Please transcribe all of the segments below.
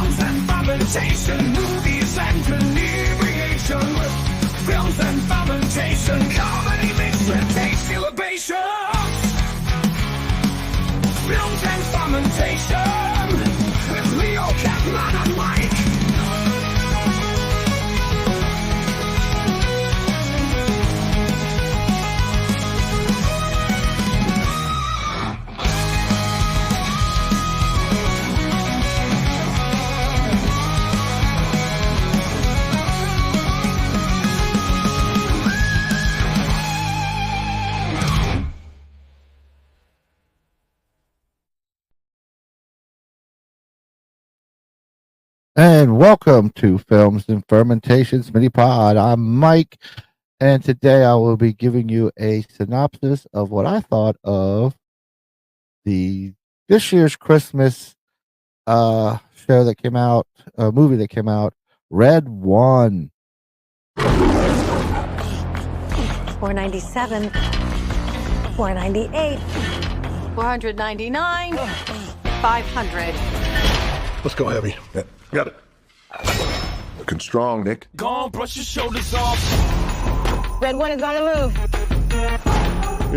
Films and Fermentation, movies and inebriation. Films and Fermentation, comedy mixed with tasty libations. Films and Fermentation, with Leo, Kaplan and Mike. And welcome to Films and Fermentations Mini Pod. I'm Mike, and today I will be giving you a synopsis of what I thought of this year's Christmas show that came out, movie that came out, Red One. $497, $498, $499, $500. Let's go heavy. Yeah. Got it. Looking strong, Nick. Go on, brush your shoulders off. Red One is on the move.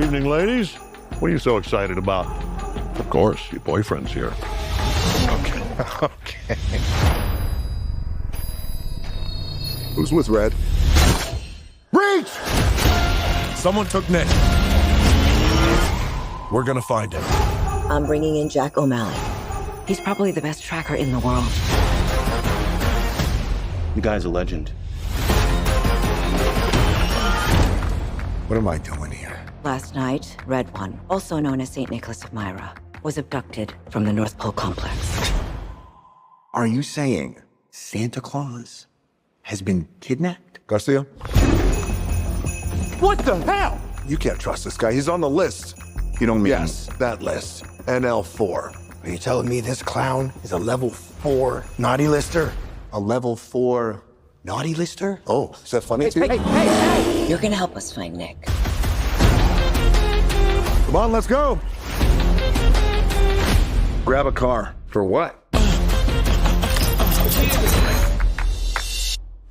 Evening, ladies. What are you so excited about? Of course, your boyfriend's here. Okay. Who's with Red? Breach! Someone took Nick. We're gonna find him. I'm bringing in Jack O'Malley. He's probably the best tracker in the world. The guy's a legend. What am I doing here? Last night, Red One, also known as St. Nicholas of Myra, was abducted from the North Pole complex. Are you saying Santa Claus has been kidnapped? Garcia? What the hell? You can't trust this guy. He's on the list. You don't mean... Yes, that list. NL4. Are you telling me this clown is a level 4 naughty lister? A level 4 naughty lister? Oh, is that funny to you? Hey! You're gonna help us find Nick. Come on, let's go. Grab a car. For what?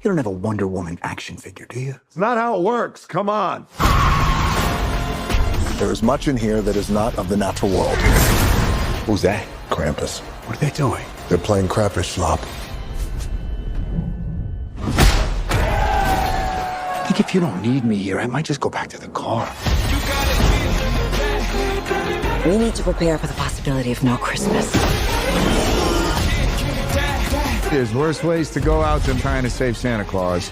You don't have a Wonder Woman action figure, do you? It's not how it works. Come on. There is much in here that is not of the natural world. Who's that? Krampus. What are they doing? They're playing crayfish slop. I think if you don't need me here, I might just go back to the car. We need to prepare for the possibility of no Christmas. There's worse ways to go out than trying to save Santa Claus.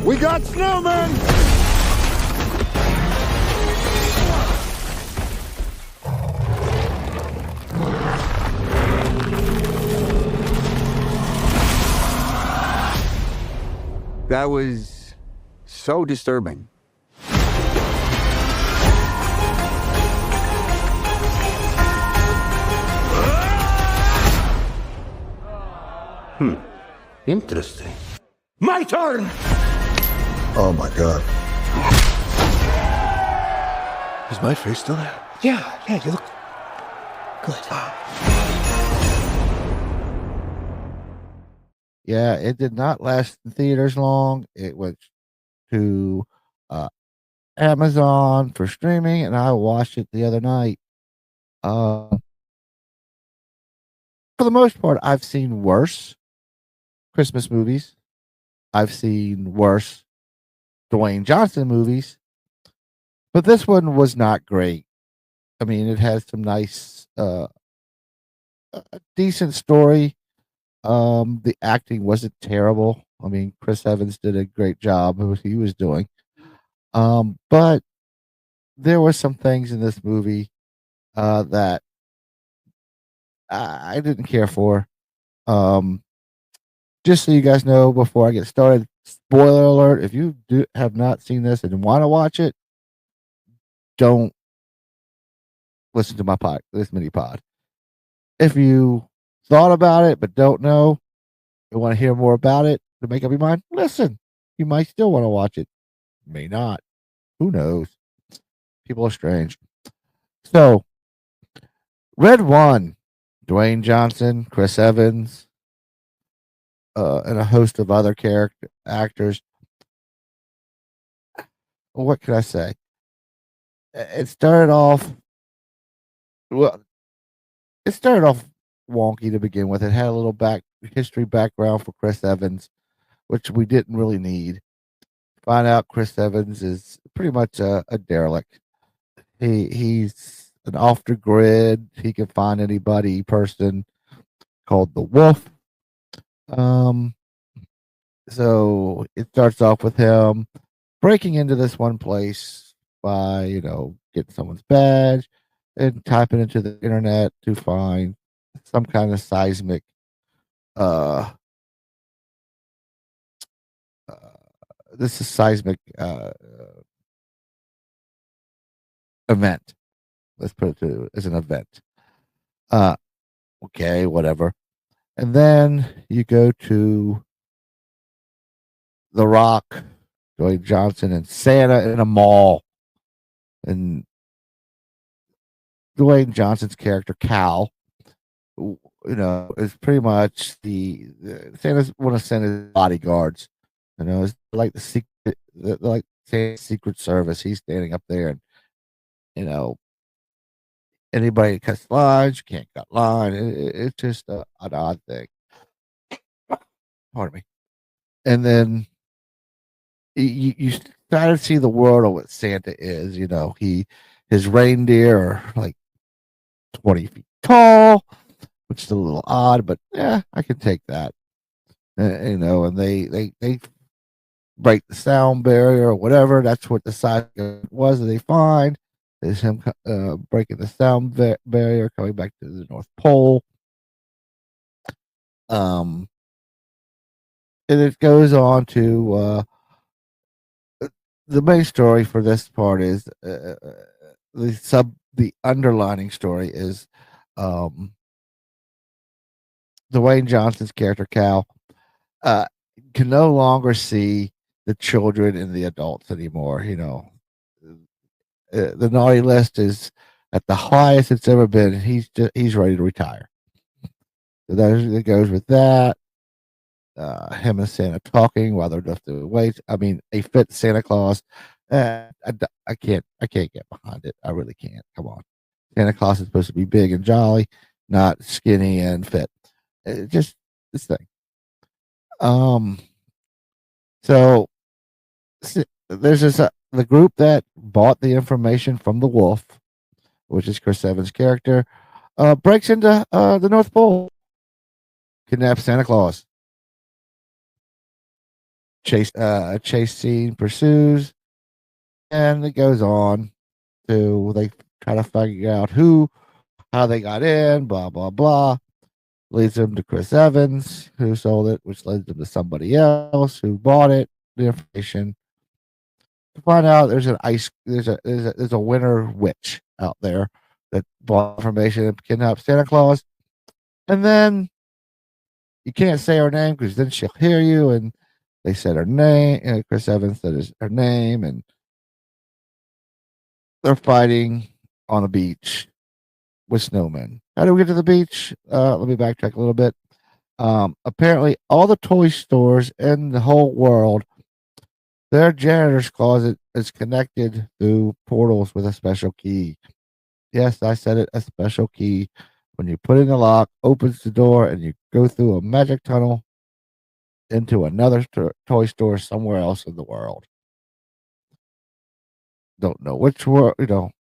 We got snowmen! That was so disturbing. Interesting. My turn! Oh my God. Is my face still there? Yeah, you look good. Yeah, it did not last in theaters long. It went to Amazon for streaming, and I watched it the other night. For the most part, I've seen worse Christmas movies. I've seen worse Dwayne Johnson movies, but this one was not great. I mean, it has some nice, a decent story. The acting wasn't terrible. I mean, Chris Evans did a great job of what he was doing. But there were some things in this movie that I didn't care for. Just so you guys know, before I get started, spoiler alert: if you have not seen this and want to watch it, don't listen to this mini pod. If you thought about it but don't know, you want to hear more about it to make up your mind, listen. You might still want to watch it. May not. Who knows? People are strange. So, Red One, Dwayne Johnson, Chris Evans, and a host of other character actors. What can I say? It started off well. It started off wonky to begin with. It had a little history background for Chris Evans, which we didn't really need. Find out Chris Evans is pretty much a derelict. He's an off the grid. He can find anybody person called the Wolf. Um, so it starts off with him breaking into this one place by getting someone's badge and typing into the internet to find some kind of seismic uh, uh this is seismic event. Let's put it as an event. uh okay, whatever. And then you go to The Rock, Dwayne Johnson, and Santa in a mall. And Dwayne Johnson's character, Cal, is pretty much Santa's one of Santa's bodyguards. It's like the secret, like Santa's Secret Service. He's standing up there, and you know, anybody that cuts lines, you can't cut line. It's just an odd thing. Pardon me. And then you start to see the world of what Santa is. His reindeer are like 20 feet tall, which is a little odd, but yeah, I can take that. And they break the sound barrier or whatever. That's what the size was that they find. Is him breaking the sound barrier, coming back to the North Pole. And it goes on to the main story for this part is the underlining story is Dwayne Johnson's character Cal can no longer see the children and the adults anymore. The naughty list is at the highest it's ever been. He's ready to retire. So that goes with that. Him and Santa talking while they're just doing weights. I mean, a fit Santa Claus. I can't get behind it. I really can't. Come on, Santa Claus is supposed to be big and jolly, not skinny and fit. Just this thing. So there's the group that bought the information from the Wolf, which is Chris Evans' character, breaks into the North Pole, kidnaps Santa Claus. Chase scene pursues, and it goes on to they try to figure out how they got in, blah blah blah. Leads them to Chris Evans, who sold it, which leads them to somebody else who bought it, the information. To find out there's a winter witch out there that bought information and kidnapped Santa Claus. And then you can't say her name because then she'll hear you, and they said her name, and Chris Evans said her name, and they're fighting on a beach with snowmen. How do we get to the beach? Let me backtrack a little bit. Apparently, all the toy stores in the whole world, their janitor's closet is connected through portals with a special key. Yes, I said it, a special key. When you put in the lock, opens the door, and you go through a magic tunnel into another toy store somewhere else in the world. Don't know which world, they don't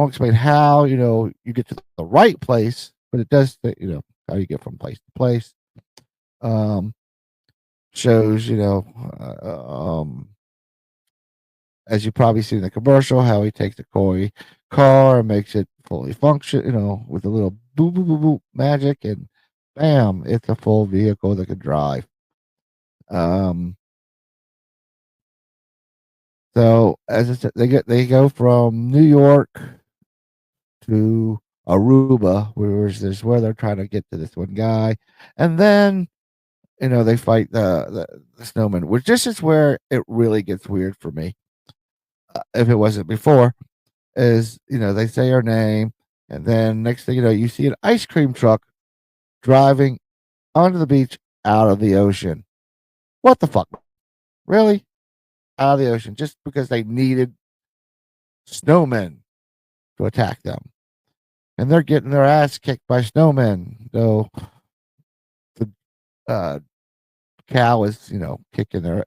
explain how, you get to the right place, but it does, how you get from place to place. Shows, as you probably see in the commercial, how he takes the koi car and makes it fully function, with a little boop, boop, boop, boop magic, and bam, it's a full vehicle that can drive. So as I said, they go from New York to Aruba, where they're trying to get to this one guy, and then they fight the snowman, which this is where it really gets weird for me. If it wasn't before, is, they say her name, and then next thing you know, you see an ice cream truck driving onto the beach out of the ocean. What the fuck? Really? Out of the ocean just because they needed snowmen to attack them. And they're getting their ass kicked by snowmen. So the uh, cow is, kicking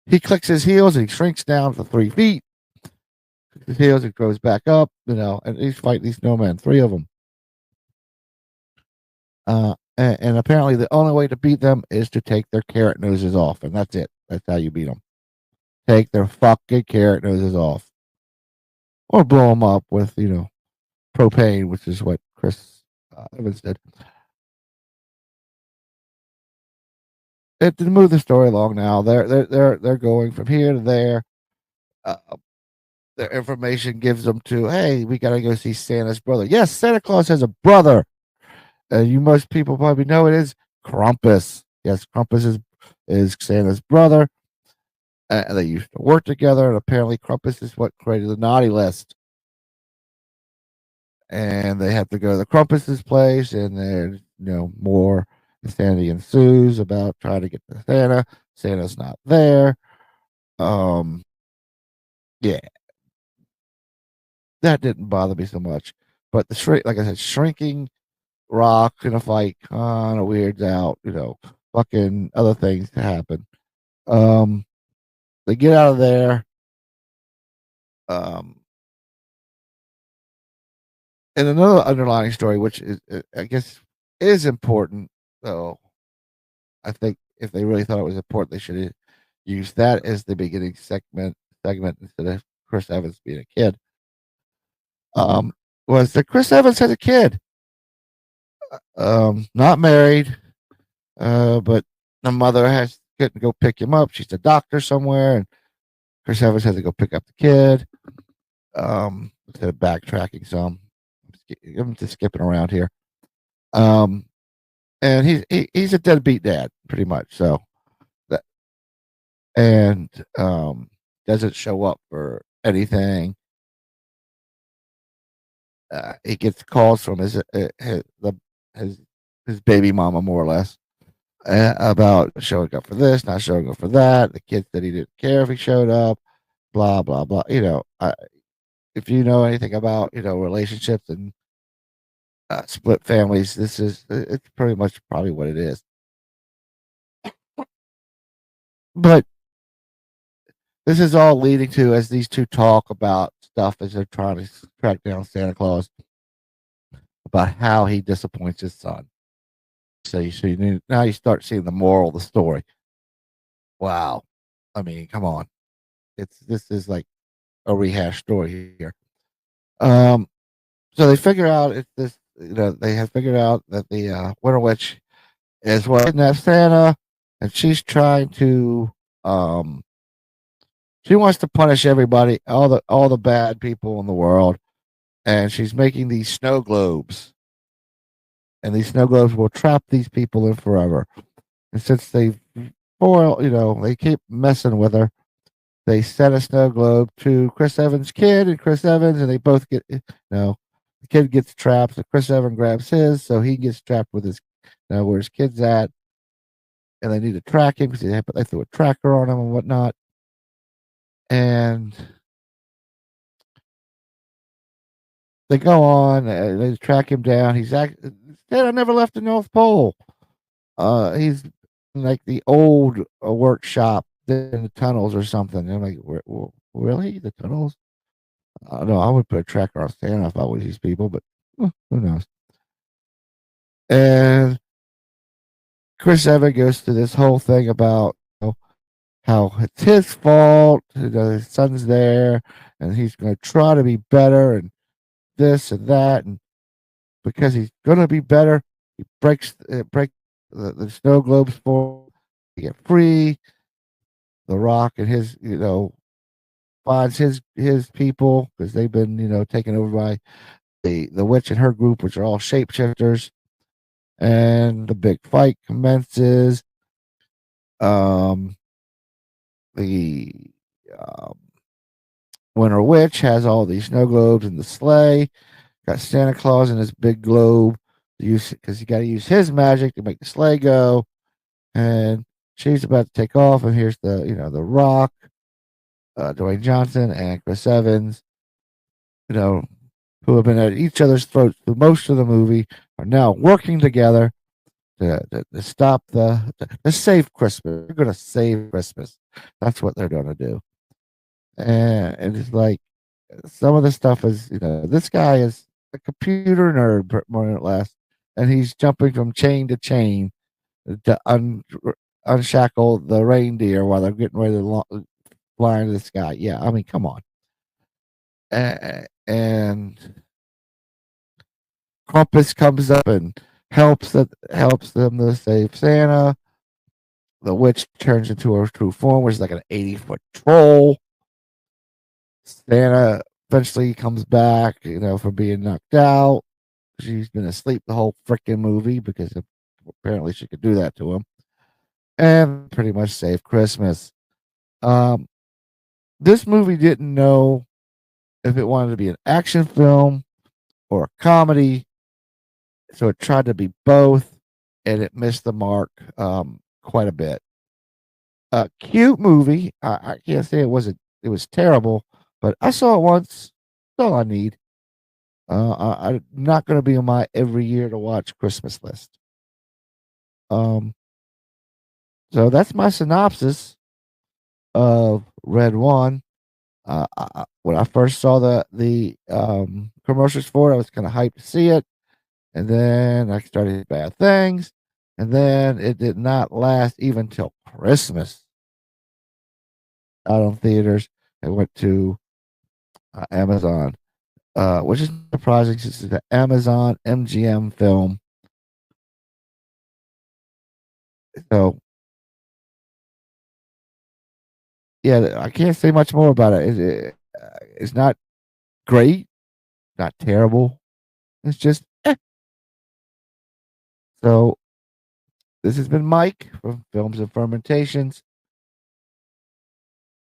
he clicks his heels and he shrinks down to 3 feet. His heels, it goes back up, and he's fighting these snowmen, three of them. And apparently the only way to beat them is to take their carrot noses off, and that's it. That's how you beat them. Take their fucking carrot noses off, or blow them up with propane, which is what Chris Evans did. It to move the story along now. They're going from here to there. Uh, their information gives them to, hey, we gotta go see Santa's brother. Yes, Santa Claus has a brother. You most people probably know it is Krampus. Yes, Krampus is Santa's brother. They used to work together, and apparently Krampus is what created the naughty list. And they have to go to the Krampus's place, and there's more insanity ensues about trying to get to Santa. Santa's not there. Yeah, that didn't bother me so much. But the shrink, like I said, shrinking rock in a fight kind of weirds out. Fucking other things to happen. They get out of there. Um, and another underlying story, which is, I guess, is important, though. I think if they really thought it was important, they should have used that as the beginning segment instead of Chris Evans being a kid. Was that Chris Evans has a kid? Not married, but the mother has couldn't go pick him up. She's a doctor somewhere, and Chris Evans has to go pick up the kid. Instead of backtracking some, I'm just skipping around here. And he's a deadbeat dad, pretty much. So that and doesn't show up for anything. He gets calls from his baby mama, more or less, about showing up for this, not showing up for that. The kid said he didn't care if he showed up. Blah blah blah. If you know anything about relationships and split families, it's pretty much probably what it is. But this is all leading to, as these two talk about stuff as they're trying to track down Santa Claus, about how he disappoints his son. So now you start seeing the moral of the story. Wow, I mean, come on, this is like a rehash story here. So they figure out it's this. They have figured out that the Winter Witch is what kidnapped Santa, and she's trying to she wants to punish everybody, all the bad people in the world, and she's making these snow globes, and these snow globes will trap these people in forever. And since they they keep messing with her, they send a snow globe to Chris Evans' kid and Chris Evans, and they both get the kid gets trapped, so Chris Evans grabs his, so he gets trapped with his where his kid's at, and they need to track him because they threw a tracker on him and whatnot. And they go on, they track him down. Santa never left the North Pole. He's in like the old workshop in the tunnels or something. And I'm like, really? The tunnels? I don't know. I would put a tracker on Santa if I was these people, but who knows? And Chris Evans goes through this whole thing about how it's his fault. His son's there, and he's going to try to be better, and this and that, and because he's going to be better, he breaks the snow globes for him to get free. The Rock and his finds his people because they've been taken over by the witch and her group, which are all shapeshifters, and the big fight commences. The Winter Witch has all these snow globes in the sleigh. Got Santa Claus in his big globe to use because you got to use his magic to make the sleigh go. And she's about to take off, and here's the Rock, Dwayne Johnson, and Chris Evans, you know, who have been at each other's throats through most of the movie, are now working together to stop to save Christmas. They're going to save Christmas. That's what they're going to do. And it's like some of the stuff is, this guy is a computer nerd, more or less, and he's jumping from chain to chain to unshackle the reindeer while they're getting ready to fly into the sky. Yeah, I mean, come on. And Krampus comes up and helps them to save Santa. The witch turns into her true form, which is like an 80-foot troll. Santa eventually comes back, from being knocked out. She's been asleep the whole freaking movie because apparently she could do that to him. And pretty much save Christmas. This movie didn't know if it wanted to be an action film or a comedy, so it tried to be both, and it missed the mark quite a bit. A cute movie. I can't say it was terrible, but I saw it once. That's all I need. I'm not going to be on my every year to watch Christmas list. So that's my synopsis of Red One. When I first saw the commercials for it, I was kind of hyped to see it, and then I started bad things, and then it did not last even till Christmas out on theaters. It went to Amazon, which is surprising since it's an Amazon MGM film. So yeah, I can't say much more about it. It's not great, not terrible. It's just so. This has been Mike from Films and Fermentations.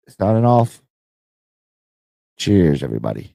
Signing off. Cheers, everybody.